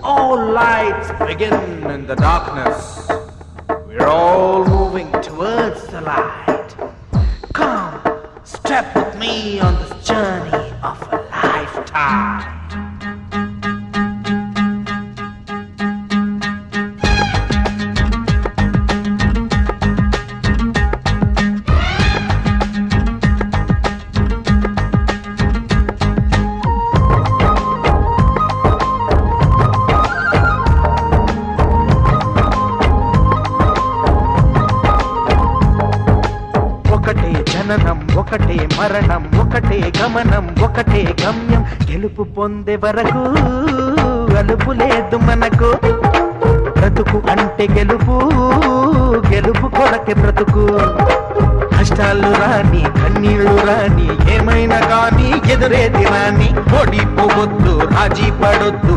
All lights begin in the darkness. We're all moving towards the light. Come, step with me on this journey of a lifetime. ఒకటే జననం ఒకటే మరణం ఒకటే గమనం ఒకటే గమ్యం గెలుపు పొందే వరకు అలుపు లేదు మనకు బ్రతుకు అంటే గెలుపు గెలుపు కొరకే బ్రతుకు కష్టాలు రాని కన్నీళ్లు రాని ఏమైనా కానీ ఎదురేది రాని ఓడిపోవద్దు రాజీ పడొద్దు